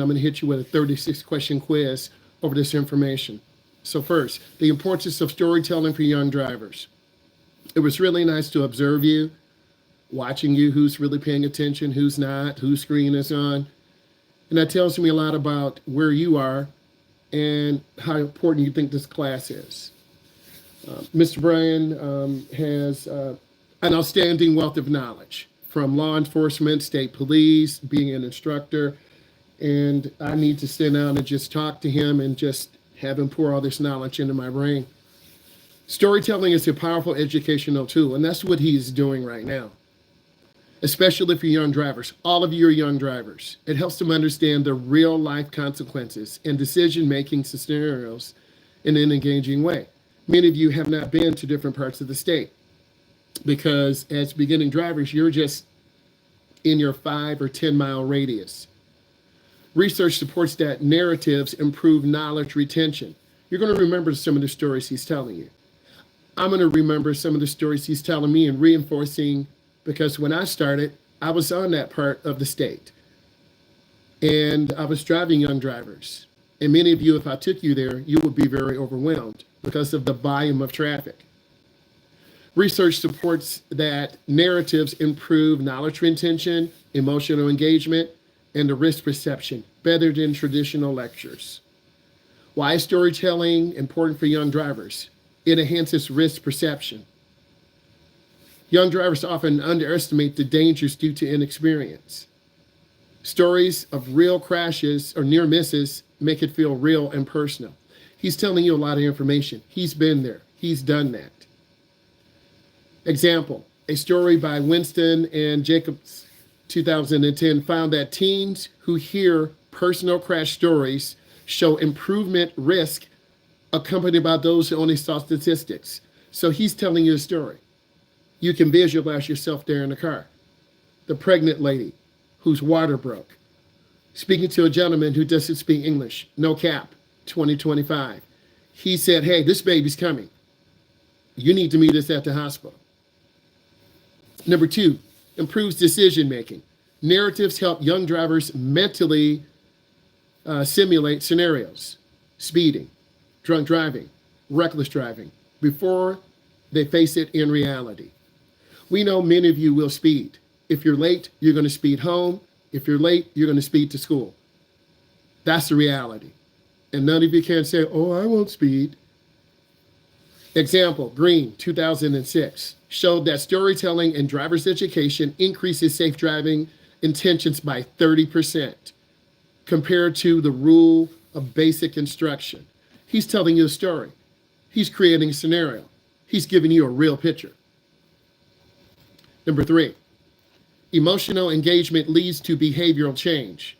I'm going to hit you with a 36-question quiz over this information. So first, the importance of storytelling for young drivers. It was really nice to observe you, watching you, who's really paying attention, who's not, whose screen is on. And that tells me a lot about where you are and how important you think this class is. Mr. Bryan has an outstanding wealth of knowledge from law enforcement, state police, being an instructor, and I need to sit down and just talk to him and just have him pour all this knowledge into my brain. Storytelling is a powerful educational tool, and that's what he's doing right now, especially for young drivers. All of you are young drivers. It helps them understand the real life consequences and decision-making scenarios in an engaging way. Many of you have not been to different parts of the state because as beginning drivers, you're just in your 5 or 10 mile radius. Research supports that narratives improve knowledge retention. You're going to remember some of the stories he's telling you. I'm going to remember some of the stories he's telling me and reinforcing, because when I started, I was on that part of the state and I was driving young drivers. And many of you, if I took you there, you would be very overwhelmed because of the volume of traffic. Research supports that narratives improve knowledge retention, emotional engagement, and the risk perception better than traditional lectures. Why is storytelling important for young drivers? It enhances risk perception. Young drivers often underestimate the dangers due to inexperience. Stories of real crashes or near misses make it feel real and personal. He's telling you a lot of information. He's been there. He's done that. Example, a story by Winston and Jacobs, 2010, found that teens who hear personal crash stories show improvement risk accompanied by those who only saw statistics. So he's telling you a story. You can visualize yourself there in the car. The pregnant lady whose water broke. Speaking to a gentleman who doesn't speak English, no cap, 2025. He said, hey, this baby's coming. You need to meet us at the hospital. Number 2, improves decision-making. Narratives help young drivers mentally simulate scenarios, speeding, drunk driving, reckless driving, before they face it in reality. We know many of you will speed. If you're late, you're going to speed home. If you're late, you're going to speed to school. That's the reality. And none of you can say, oh, I won't speed. Example, Green, 2006, showed that storytelling in driver's education increases safe driving intentions by 30% compared to the rule of basic instruction. He's telling you a story. He's creating a scenario. He's giving you a real picture. Number 3, emotional engagement leads to behavioral change.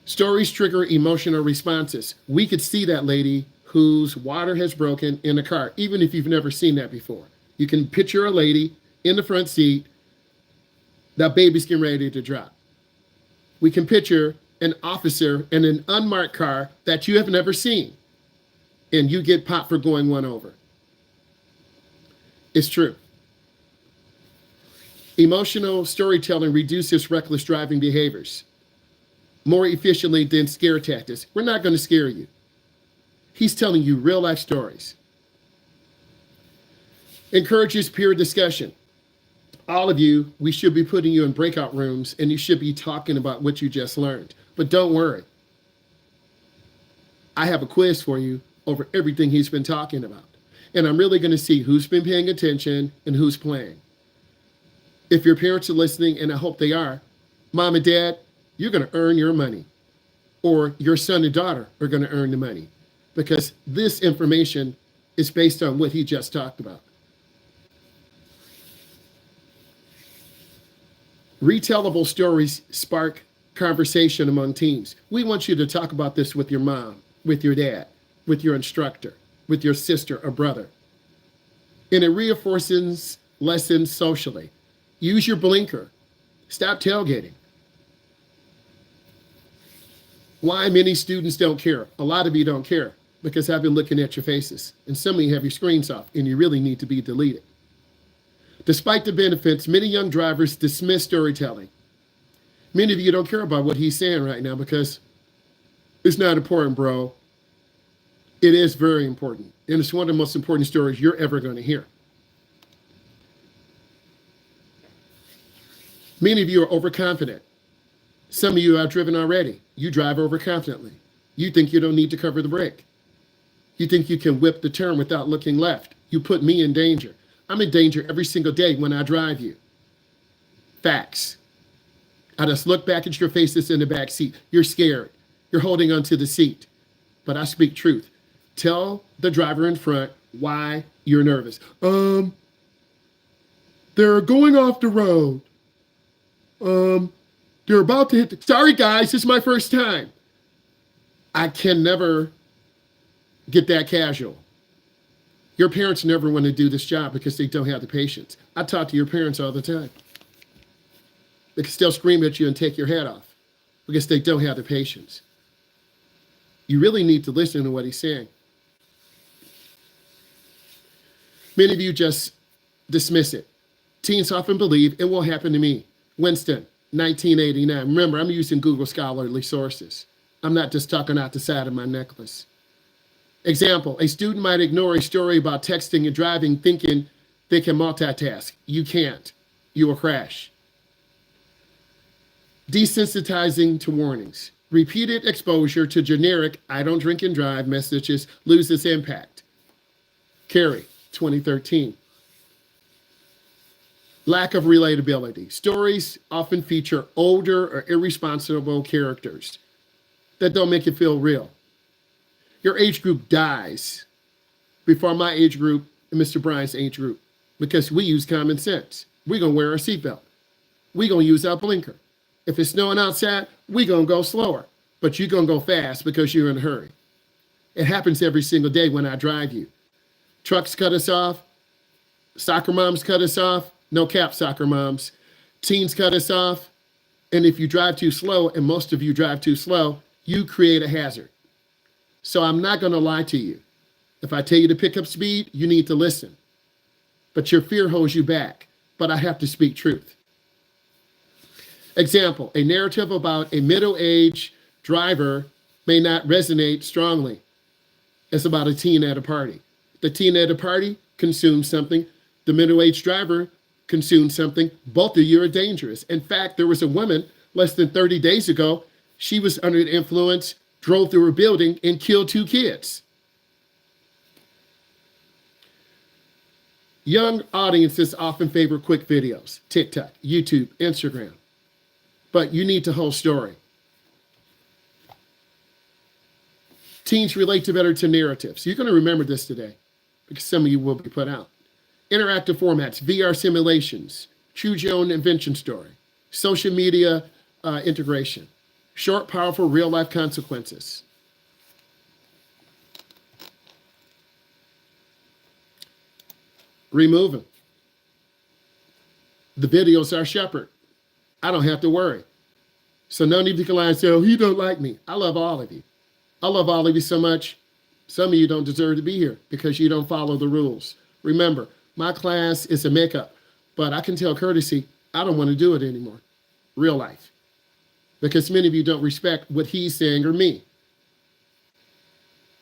Stories trigger emotional responses. We could see that lady whose water has broken in a car, even if you've never seen that before. You can picture a lady in the front seat, that baby's getting ready to drop. We can picture an officer in an unmarked car that you have never seen, and you get popped for going one over. It's true. Emotional storytelling reduces reckless driving behaviors more efficiently than scare tactics. We're not going to scare you. He's telling you real life stories. Encourages peer discussion. All of you, we should be putting you in breakout rooms and you should be talking about what you just learned. But don't worry. I have a quiz for you over everything he's been talking about. And I'm really going to see who's been paying attention and who's playing. If your parents are listening, and I hope they are, Mom and Dad, you're going to earn your money. Or your son and daughter are going to earn the money. Because this information is based on what he just talked about. Retellable stories spark conversation among teens. We want you to talk about this with your mom, with your dad, with your instructor, with your sister or brother. And it reinforces lessons socially. Use your blinker. Stop tailgating. Why many students don't care? A lot of you don't care because I've been looking at your faces, and some of you have your screens off and you really need to be deleted. Despite the benefits, many young drivers dismiss storytelling. Many of you don't care about what he's saying right now because it's not important, bro. It is very important. And it's one of the most important stories you're ever going to hear. Many of you are overconfident. Some of you are driven already. You drive overconfidently. You think you don't need to cover the brake. You think you can whip the turn without looking left. You put me in danger. I'm in danger every single day when I drive you. Facts. I just look back at your face that's in the back seat. You're scared. You're holding onto the seat. But I speak truth. Tell the driver in front why you're nervous. They're going off the road. They're about to hit the... Sorry, guys, this is my first time. I can never get that casual. Your parents never want to do this job because they don't have the patience. I talk to your parents all the time. They can still scream at you and take your head off because they don't have the patience. You really need to listen to what he's saying. Many of you just dismiss it. Teens often believe it will happen to me. Winston, 1989. Remember, I'm using Google scholarly sources. I'm not just talking out the side of my necklace. Example, a student might ignore a story about texting and driving thinking they can multitask. You can't. You will crash. Desensitizing to warnings. Repeated exposure to generic "I don't drink and drive" messages loses impact. Carey, 2013. Lack of relatability. Stories often feature older or irresponsible characters that don't make it feel real. Your age group dies before my age group and Mr. Bryan's age group because we use common sense. We're going to wear our seatbelt. We're going to use our blinker. If it's snowing outside, we're going to go slower, but you're going to go fast because you're in a hurry. It happens every single day when I drive you. Trucks cut us off. Soccer moms cut us off. No cap, soccer moms. Teens cut us off. And if you drive too slow, and most of you drive too slow, you create a hazard. So I'm not going to lie to you. If I tell you to pick up speed, you need to listen. But your fear holds you back. But I have to speak truth. Example, a narrative about a middle-aged driver may not resonate strongly. It's about a teen at a party. The teen at a party consumes something. The middle-aged driver consumes something. Both of you are dangerous. In fact, there was a woman less than 30 days ago. She was under the influence, drove through a building, and killed 2 kids. Young audiences often favor quick videos, TikTok, YouTube, Instagram. But you need the whole story. Teens relate to better to narratives. You're going to remember this today because some of you will be put out. Interactive formats, VR simulations, choose your own invention story, social media integration, short, powerful, real-life consequences. Remove them. The videos are shepherd. I don't have to worry. So none of you can lie and say, oh, he don't like me. I love all of you. I love all of you so much. Some of you don't deserve to be here because you don't follow the rules. Remember, my class is a makeup, but I can tell courtesy, I don't want to do it anymore. Real life. Because many of you don't respect what he's saying or me.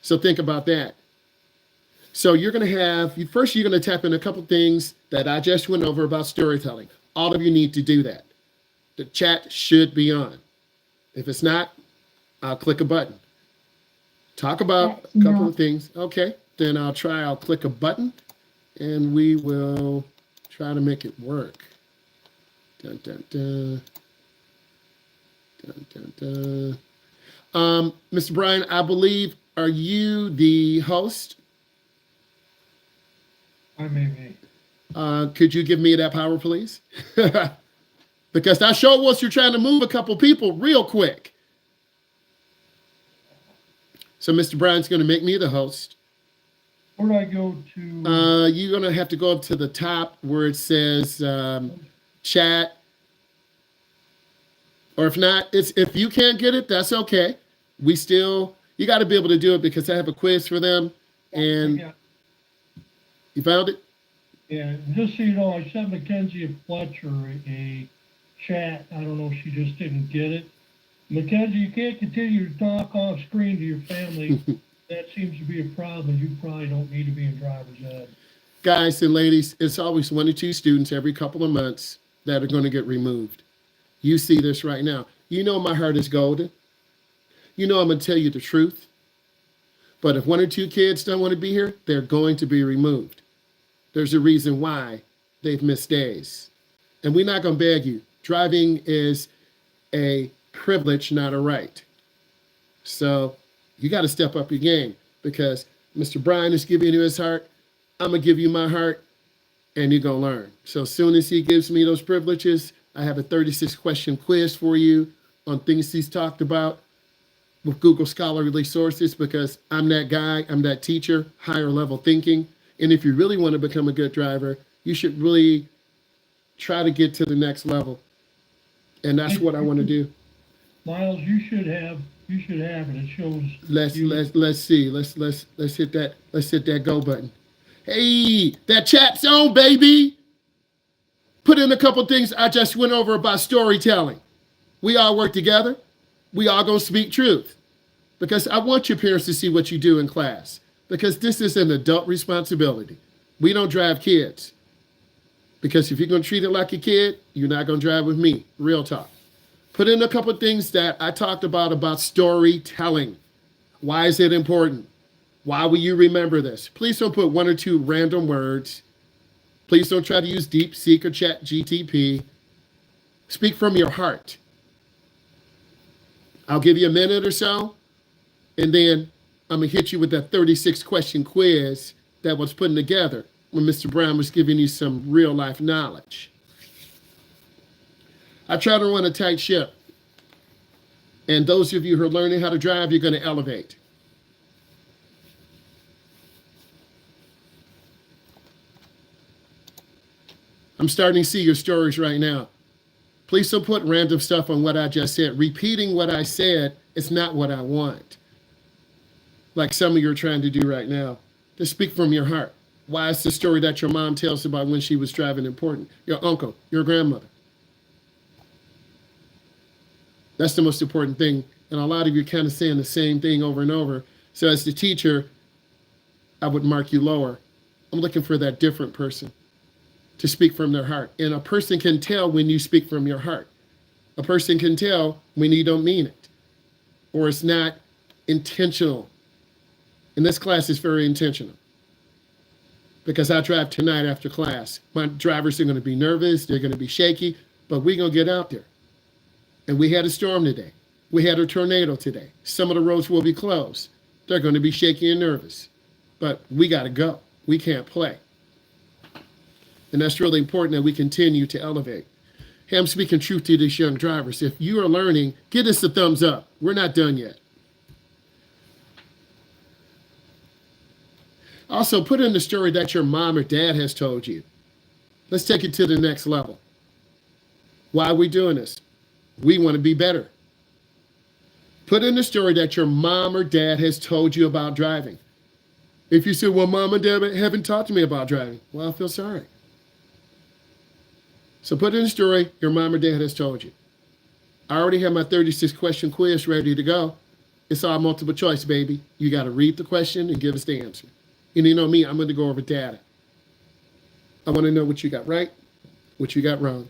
So think about that. So you're going to have, first you're going to tap in a couple things that I just went over about storytelling. All of you need to do that. The chat should be on. If it's not, I'll click a button. Talk about a couple of things. Okay, then I'll click a button and we will try to make it work. Dun, dun, dun. Dun, dun, dun. Mr. Bryan, I believe, are you the host? I may be. Could you give me that power, please? Because I sure was you're trying to move a couple people real quick. So Mr. Bryan's going to make me the host. Where do I go to? You're going to have to go up to the top where it says chat. Or if not, if you can't get it, that's okay. You got to be able to do it because I have a quiz for them. And Yeah. You found it? Yeah, just so you know, I sent Mackenzie and Fletcher a chat. I don't know if she just didn't get it. Mackenzie, you can't continue to talk off screen to your family. That seems to be a problem. You probably don't need to be in driver's ed. Guys and ladies, it's always 1 or 2 students every couple of months that are going to get removed. You see this right now. You know my heart is golden. You know I'm going to tell you the truth. But if 1 or 2 kids don't want to be here, they're going to be removed. There's a reason why they've missed days. And we're not going to beg you. Driving is a privilege, not a right. So you got to step up your game, because Mr. Brian is giving you his heart. I'm going to give you my heart, and you're going to learn. So as soon as he gives me those privileges, I have a 36-question quiz for you on things he's talked about with Google Scholarly sources, because I'm that guy, I'm that teacher, higher level thinking. And if you really want to become a good driver, you should really try to get to the next level. And that's what I want to do. Myles, you should have it. It shows. Let's see. Let's hit that go button. Hey, that chat's on, baby. Put in a couple things I just went over about storytelling. We all work together. We all gonna speak truth, because I want your parents to see what you do in class, because this is an adult responsibility. We don't drive kids, because if you're gonna treat it like a kid, you're not gonna drive with me. Real talk. Put in a couple of things that I talked about storytelling. Why is it important? Why will you remember this? Please don't put 1 or 2 random words. Please don't try to use DeepSeek or ChatGTP. Speak from your heart. I'll give you a minute or so, and then I'm going to hit you with that 36-question quiz that was put together when Mr. Brown was giving you some real-life knowledge. I try to run a tight ship, and those of you who are learning how to drive, you're going to elevate. I'm starting to see your stories right now. Please don't put random stuff on what I just said. Repeating what I said is not what I want. Like some of you are trying to do right now. Just speak from your heart. Why is the story that your mom tells about when she was driving important? Your uncle, your grandmother. That's the most important thing. And a lot of you are kind of saying the same thing over and over. So as the teacher, I would mark you lower. I'm looking for that different person to speak from their heart. And a person can tell when you speak from your heart. A person can tell when you don't mean it, or it's not intentional. And this class is very intentional, because I drive tonight after class. My drivers are going to be nervous, they're going to be shaky, but we're going to get out there. And we had a storm today. We had a tornado today. Some of the roads will be closed. They're going to be shaky and nervous, but we got to go. We can't play. And that's really important that we continue to elevate. Hey, I'm speaking truth to these young drivers. If you are learning, give us a thumbs up. We're not done yet. Also, put in the story that your mom or dad has told you. Let's take it to the next level. Why are we doing this? We want to be better. Put in the story that your mom or dad has told you about driving. If you say, well, mom and dad haven't talked to me about driving, well, I feel sorry. So put in a story your mom or dad has told you. I already have my 36-question quiz ready to go. It's all multiple choice, baby. You got to read the question and give us the answer. And you know me, I'm going to go over data. I want to know what you got right, what you got wrong.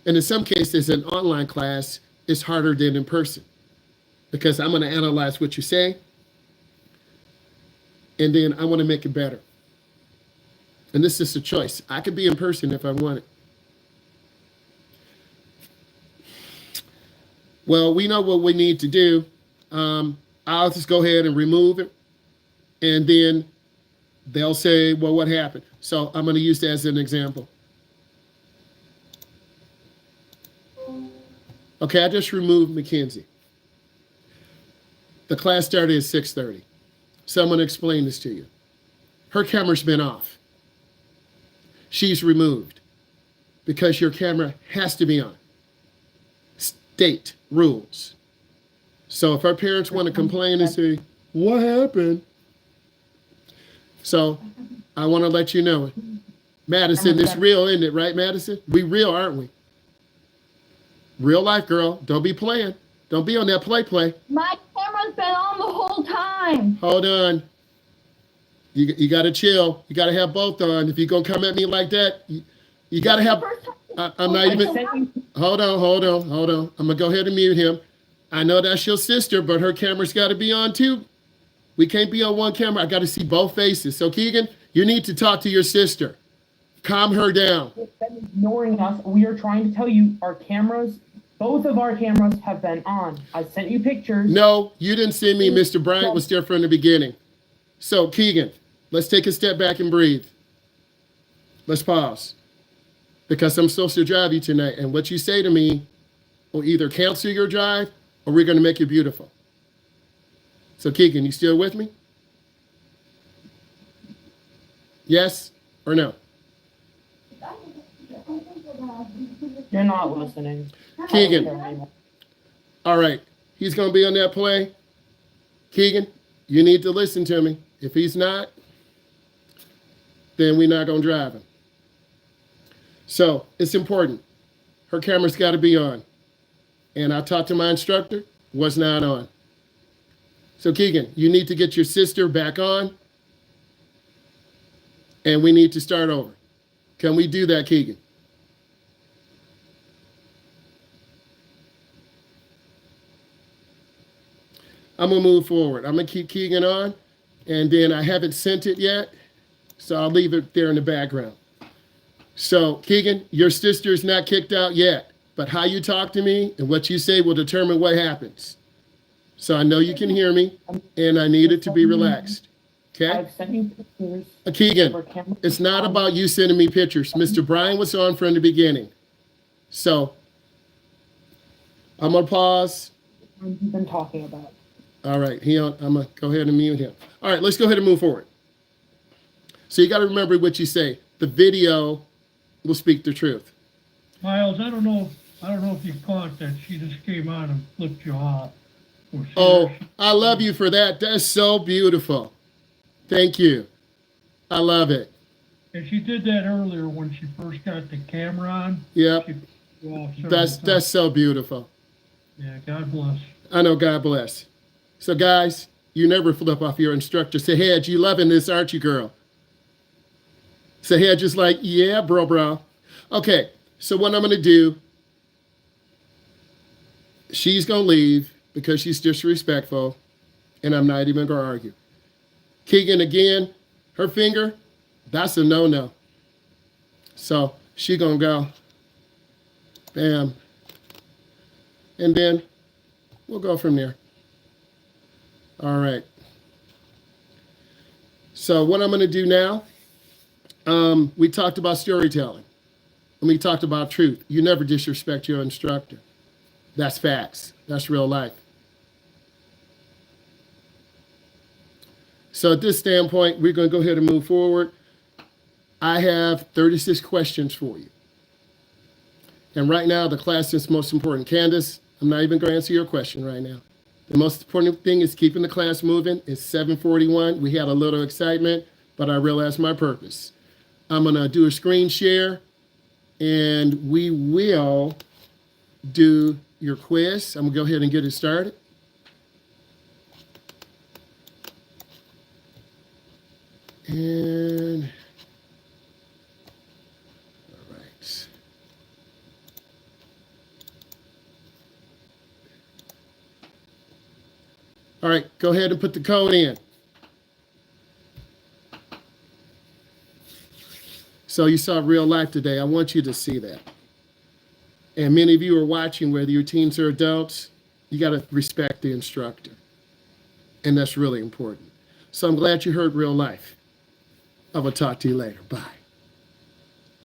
And in some cases, an online class is harder than in person, because I'm going to analyze what you say, and then I want to make it better. And this is a choice. I could be in person if I want it. Well, we know what we need to do. I'll just go ahead and remove it. And then they'll say, well, what happened? So I'm going to use that as an example. Okay, I just removed Mackenzie. The class started at 6:30. So I'm going to explain this to you. Her camera's been off. She's removed because your camera has to be on. State rules. So if our parents want to complain and say, what happened? So I want to let you know, Madison, it's real, isn't it, right, Madison? We real, aren't we? Real life, girl. Don't be playing. Don't be on that play. My camera's been on the whole time. Hold on. You got to chill. You got to have both on. If you're going to come at me like that, you got to have... I'm not even... Hold on. I'm going to go ahead and mute him. I know that's your sister, but her camera's got to be on too. We can't be on one camera. I got to see both faces. So, Keegan, you need to talk to your sister. Calm her down. Ignoring us. We are trying to tell you our cameras, both of our cameras have been on. I sent you pictures. No, you didn't send me. Mr. Bryant was there from the beginning. So, Keegan, let's take a step back and breathe. Let's pause. Because I'm supposed to drive you tonight. And what you say to me will either cancel your drive or we're going to make it beautiful. So, Keegan, you still with me? Yes or no? You're not listening. Keegan. All right. He's going to be on that play. Keegan, you need to listen to me. If he's not, then we're not going to drive him. So it's important. Her camera's got to be on. And I talked to my instructor, was not on. So Keegan, you need to get your sister back on. And we need to start over. Can we do that, Keegan? I'm going to move forward. I'm going to keep Keegan on, and then I haven't sent it yet, so I'll leave it there in the background. So, Keegan, your sister's not kicked out yet, but how you talk to me and what you say will determine what happens. So I know you can hear me, and I need it to be relaxed. Okay? I've sent you pictures. Keegan, it's not about you sending me pictures. Mr. Brian was on from the beginning. So, I'm going to pause. You've been talking about. All right, I'm going to go ahead and mute him. All right, let's go ahead and move forward. So you got to remember what you say. The video will speak the truth. Myles, I don't know if you caught that. She just came on and flipped you off. Oh, I love you for that. That's so beautiful. Thank you. I love it. And she did that earlier when she first got the camera on. Yep. That's so beautiful. Yeah, God bless. I know, God bless. So guys, you never flip off your instructor. Say, hey, you loving this, aren't you, girl? Say, hey, just like, yeah, bro. Okay, so what I'm going to do, she's going to leave because she's disrespectful, and I'm not even going to argue. Keegan, again, her finger, that's a no-no. So she going to go, bam, and then we'll go from there. All right. So what I'm going to do now, we talked about storytelling, and we talked about truth. You never disrespect your instructor. That's facts. That's real life. So at this standpoint, we're going to go ahead and move forward. I have 36 questions for you. And right now, the class is most important. Candace, I'm not even going to answer your question right now. The most important thing is keeping the class moving. It's 7:41. We had a little excitement, but I realized my purpose. I'm going to do a screen share, and we will do your quiz. I'm going to go ahead and get it started. And, all right. All right, go ahead and put the code in. So you saw real life today. I want you to see that. And many of you are watching, whether you're teens or adults, you got to respect the instructor. And that's really important. So I'm glad you heard real life. I will talk to you later. Bye.